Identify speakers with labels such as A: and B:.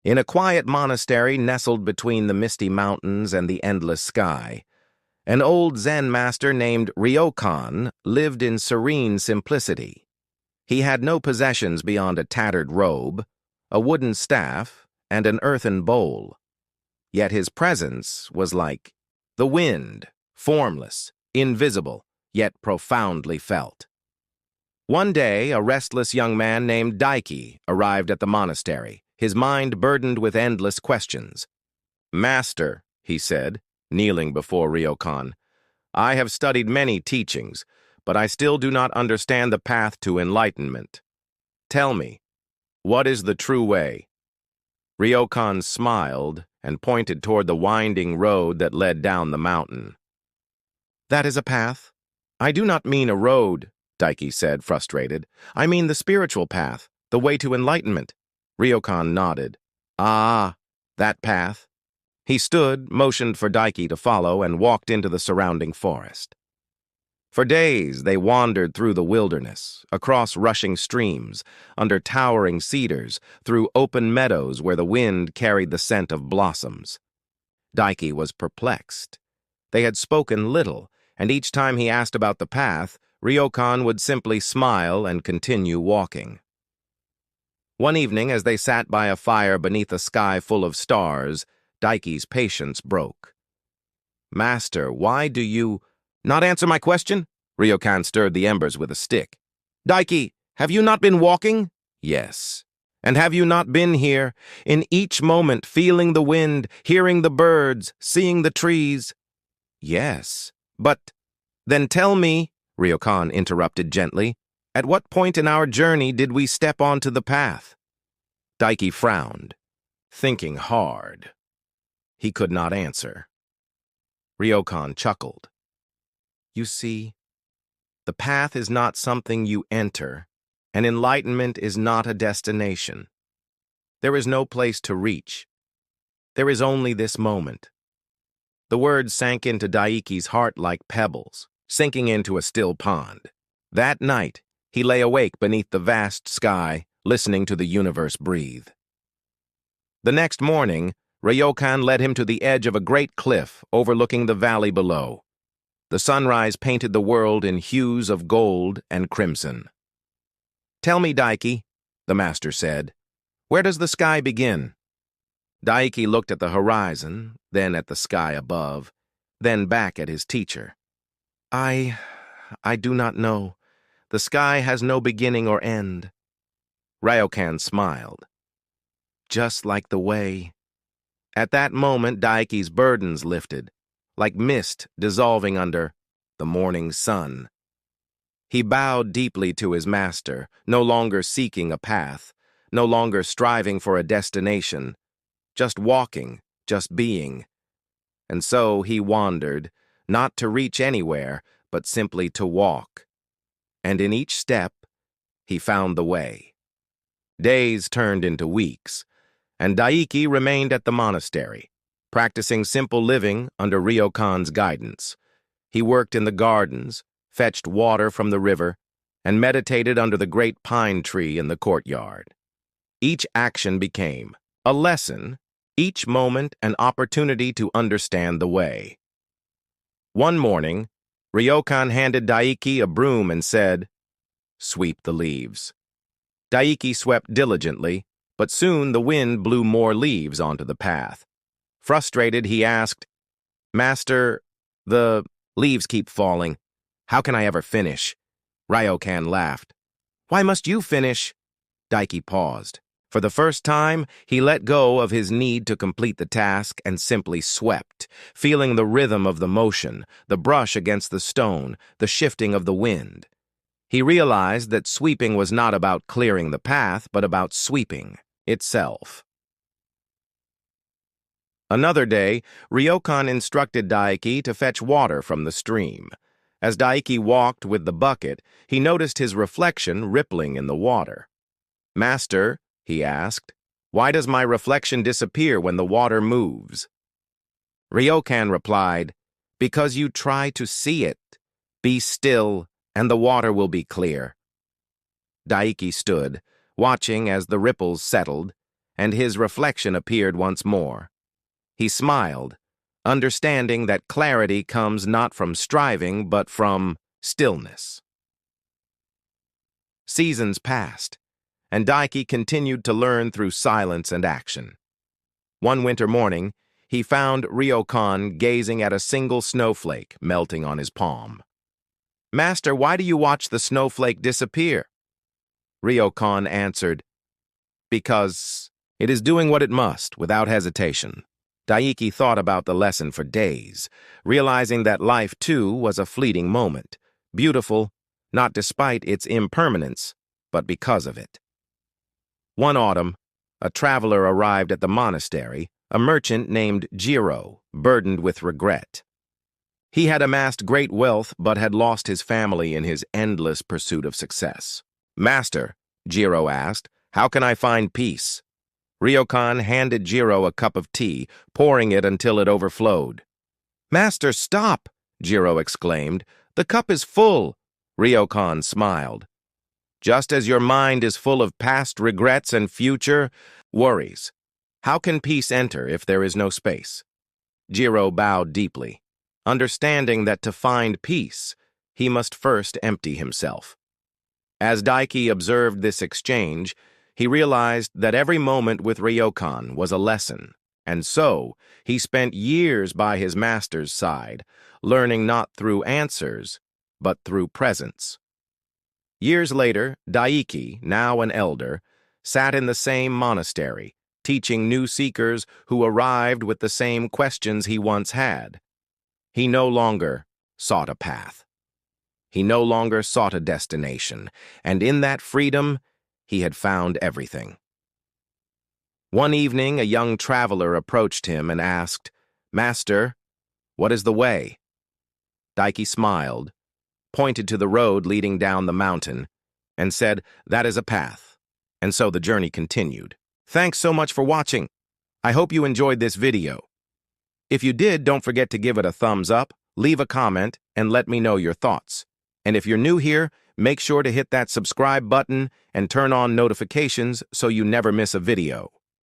A: In a quiet monastery nestled between the misty mountains and the endless sky, an old Zen master named Ryokan lived in serene simplicity. He had no possessions beyond a tattered robe, a wooden staff, and an earthen bowl. Yet his presence was like the wind, formless, invisible, yet profoundly felt. One day, a restless young man named Daiki arrived at the monastery, his mind burdened with endless questions. "Master," he said, kneeling before Ryokan, "I have studied many teachings, but I still do not understand the path to enlightenment. Tell me, what is the true way?" Ryokan smiled and pointed toward the winding road that led down the mountain. "That is a path? I do not mean a road," Daiki said, frustrated. "I mean the spiritual path, the way to enlightenment." Ryokan nodded. "Ah, that path." He stood, motioned for Daiki to follow, and walked into the surrounding forest. For days, they wandered through the wilderness, across rushing streams, under towering cedars, through open meadows where the wind carried the scent of blossoms. Daiki was perplexed. They had spoken little, and each time he asked about the path, Ryokan would simply smile and continue walking. One evening, as they sat by a fire beneath a sky full of stars, Daiki's patience broke. "Master, why do you not answer my question?" Ryokan stirred the embers with a stick. "Daiki, have you not been walking?" "Yes." "And have you not been here, in each moment feeling the wind, hearing the birds, seeing the trees?" "Yes." "But then tell me," Ryokan interrupted gently, "at what point in our journey did we step onto the path?" Daiki frowned, thinking hard. He could not answer. Ryokan chuckled. "You see, the path is not something you enter, and enlightenment is not a destination. There is no place to reach. There is only this moment." The words sank into Daiki's heart like pebbles, sinking into a still pond. That night, he lay awake beneath the vast sky, listening to the universe breathe. The next morning, Ryokan led him to the edge of a great cliff overlooking the valley below. The sunrise painted the world in hues of gold and crimson. "Tell me, Daiki," the master said, "where does the sky begin?" Daiki looked at the horizon, then at the sky above, then back at his teacher. I do not know. The sky has no beginning or end." Ryokan smiled. "Just like the way." At that moment, Daiki's burdens lifted, like mist dissolving under the morning sun. He bowed deeply to his master, no longer seeking a path, no longer striving for a destination, just walking, just being. And so he wandered, not to reach anywhere, but simply to walk. And in each step, he found the way. Days turned into weeks, and Daiki remained at the monastery, practicing simple living under Ryokan's guidance. He worked in the gardens, fetched water from the river, and meditated under the great pine tree in the courtyard. Each action became a lesson, each moment an opportunity to understand the way. One morning, Ryokan handed Daiki a broom and said, "Sweep the leaves." Daiki swept diligently, but soon the wind blew more leaves onto the path. Frustrated, he asked, "Master, the leaves keep falling. How can I ever finish?" Ryokan laughed. "Why must you finish?" Daiki paused. For the first time, he let go of his need to complete the task and simply swept, feeling the rhythm of the motion, the brush against the stone, the shifting of the wind. He realized that sweeping was not about clearing the path, but about sweeping itself. Another day, Ryokan instructed Daiki to fetch water from the stream. As Daiki walked with the bucket, he noticed his reflection rippling in the water. "Master," he asked, "why does my reflection disappear when the water moves?" Ryokan replied, "Because you try to see it. Be still, and the water will be clear." Daiki stood, watching as the ripples settled, and his reflection appeared once more. He smiled, understanding that clarity comes not from striving but from stillness. Seasons passed, and Daiki continued to learn through silence and action. One winter morning, he found Ryokan gazing at a single snowflake melting on his palm. "Master, why do you watch the snowflake disappear?" Ryokan answered, "Because it is doing what it must, without hesitation." Daiki thought about the lesson for days, realizing that life, too, was a fleeting moment, beautiful, not despite its impermanence, but because of it. One autumn, a traveler arrived at the monastery, a merchant named Jiro, burdened with regret. He had amassed great wealth but had lost his family in his endless pursuit of success. "Master," Jiro asked, "how can I find peace?" Ryokan handed Jiro a cup of tea, pouring it until it overflowed. "Master, stop!" Jiro exclaimed. "The cup is full." Ryokan smiled. "Just as your mind is full of past regrets and future worries, how can peace enter if there is no space?" Jiro bowed deeply, understanding that to find peace, he must first empty himself. As Daiki observed this exchange, he realized that every moment with Ryokan was a lesson, and so he spent years by his master's side, learning not through answers, but through presence. Years later, Daiki, now an elder, sat in the same monastery, teaching new seekers who arrived with the same questions he once had. He no longer sought a path. He no longer sought a destination, and in that freedom, he had found everything. One evening, a young traveler approached him and asked, "Master, what is the way?" Daiki smiled, pointed to the road leading down the mountain, and said, "That is a path." And so the journey continued. Thanks so much for watching. I hope you enjoyed this video. If you did, don't forget to give it a thumbs up, leave a comment, and let me know your thoughts. And if you're new here, make sure to hit that subscribe button and turn on notifications so you never miss a video.